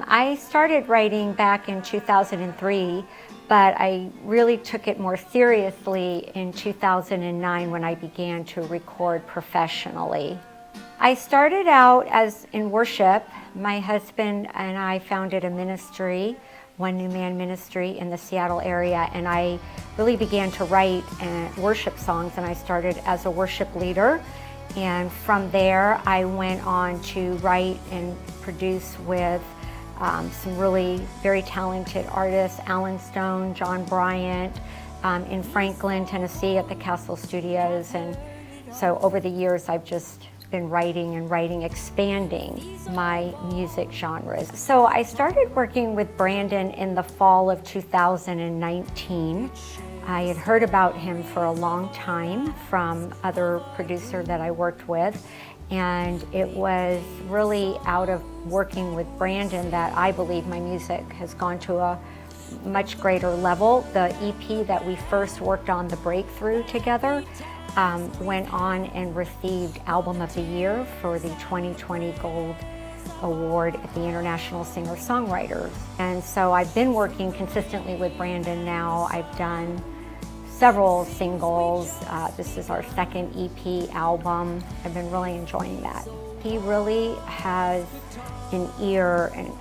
I started writing back in 2003, but I really took it more seriously in 2009 when I began to record professionally. I started out as in worship. My husband and I founded a ministry, One New Man Ministry in the Seattle area, and I really began to write worship songs, and I started as a worship leader. And from there, I went on to write and produce with some really very talented artists, Alan Stone, John Bryant, in Franklin, Tennessee at the Castle Studios. And so over the years, I've just been writing and writing, expanding my music genres. So I started working with Brandon in the fall of 2019. I had heard about him for a long time from other producer that I worked with, and it was really out of working with Brandon that I believe my music has gone to a much greater level. The EP that we first worked on, The Breakthrough, together, went on and received Album of the Year for the 2020 Gold Award at the International Singer-Songwriters. And so I've been working consistently with Brandon now. I've done several singles. This is our second EP album. I've been really enjoying that. He really has an ear, and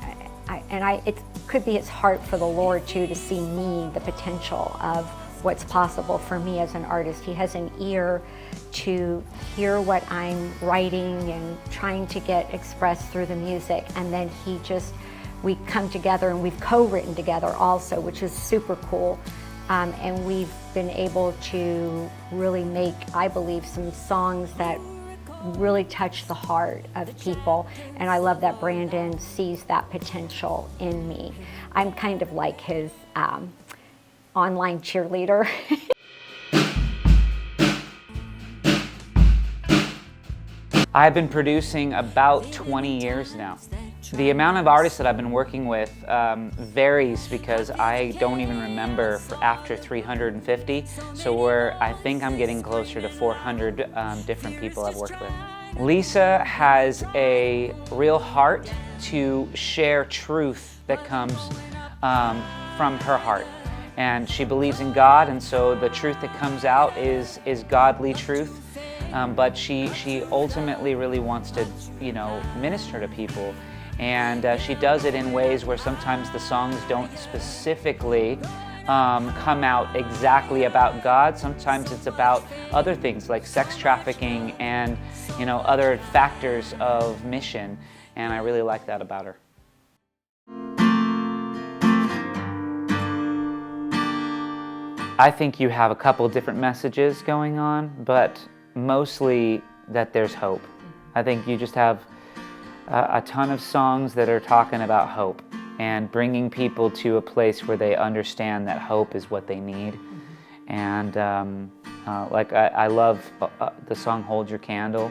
it could be his heart for the Lord too, to see me, the potential of what's possible for me as an artist. He has an ear to hear what I'm writing and trying to get expressed through the music, and then we come together and we've co-written together also, which is super cool. And we've been able to really make, I believe, some songs that really touch the heart of people. And I love that Brandon sees that potential in me. I'm kind of like his online cheerleader. I've been producing about 20 years now. The amount of artists that I've been working with varies because I don't even remember after 350. So I think I'm getting closer to 400 different people I've worked with. Lisa has a real heart to share truth that comes from her heart. And she believes in God, and so the truth that comes out is godly truth. But she ultimately really wants to, minister to people. And she does it in ways where sometimes the songs don't specifically come out exactly about God. Sometimes it's about other things like sex trafficking and other factors of mission. And I really like that about her. I think you have a couple different messages going on, but mostly that there's hope. I think you just have a ton of songs that are talking about hope and bringing people to a place where they understand that hope is what they need. Mm-hmm. And I love the song Hold Your Candle.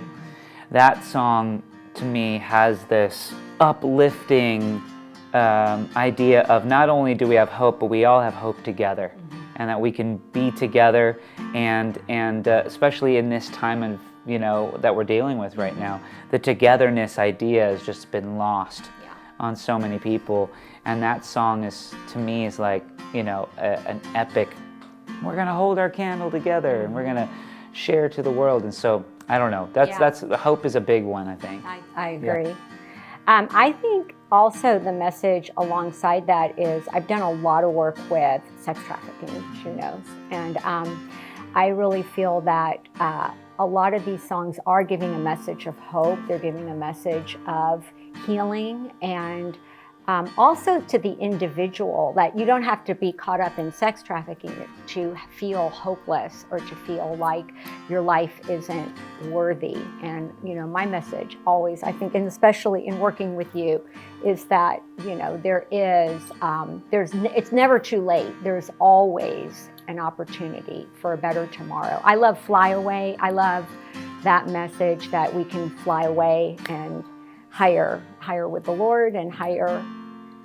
That song to me has this uplifting idea of not only do we have hope, but we all have hope together. Mm-hmm. And that we can be together, and especially in this time of that we're dealing with right now, the togetherness idea has just been lost on so many people. And that song to me is like an epic. We're gonna hold our candle together, and we're gonna share to the world. And so I don't know. That's hope is a big one, I think. I agree. Yeah. I think also the message alongside that is I've done a lot of work with sex trafficking, as you know, and I really feel that a lot of these songs are giving a message of hope. They're giving a message of healing, and also to the individual, that you don't have to be caught up in sex trafficking to feel hopeless or to feel like your life isn't worthy. And my message always, I think, and especially in working with you, is that it's never too late. There's always an opportunity for a better tomorrow. I love Fly Away. I love that message that we can fly away and higher with the Lord, and higher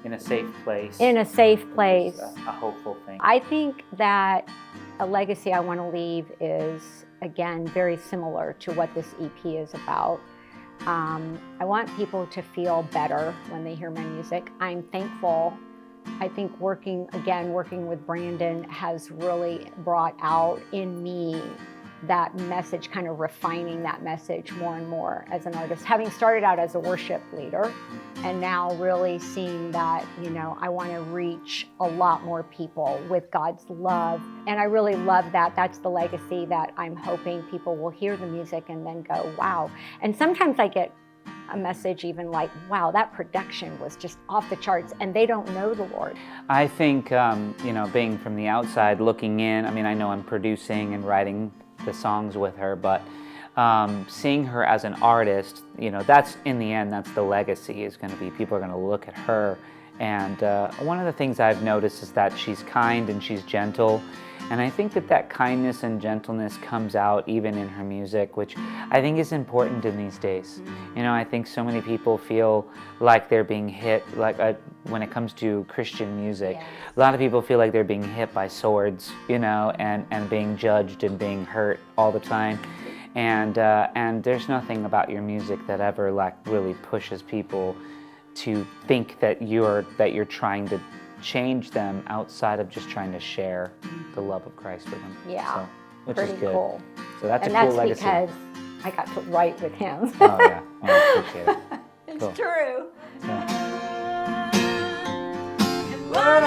in a safe place. In a safe place. A hopeful thing. I think that a legacy I want to leave is, again, very similar to what this EP is about. I want people to feel better when they hear my music. I'm thankful. I think working with Brandon has really brought out in me that message, kind of refining that message more and more as an artist. Having started out as a worship leader and now really seeing that, I want to reach a lot more people with God's love. And I really love that. That's the legacy that I'm hoping people will hear the music and then go, wow. And sometimes I get a message even like, wow, that production was just off the charts, and they don't know the Lord. I think, being from the outside looking in, I know I'm producing and writing the songs with her, but seeing her as an artist, that's in the end, that's the legacy is going to be. People are going to look at her. And one of the things I've noticed is that she's kind and she's gentle. And I think that kindness and gentleness comes out even in her music, which I think is important in these days. I think so many people feel like they're being hit, when it comes to Christian music. Yes. A lot of people feel like they're being hit by swords, and being judged and being hurt all the time. And there's nothing about your music that ever really pushes people to think that you're trying to change them outside of just trying to share the love of Christ with them. Yeah, which pretty is good. cool. So that's and a cool that's legacy. because I got to write with him. Oh yeah, I appreciate it. It's Cool. true. Yeah. And what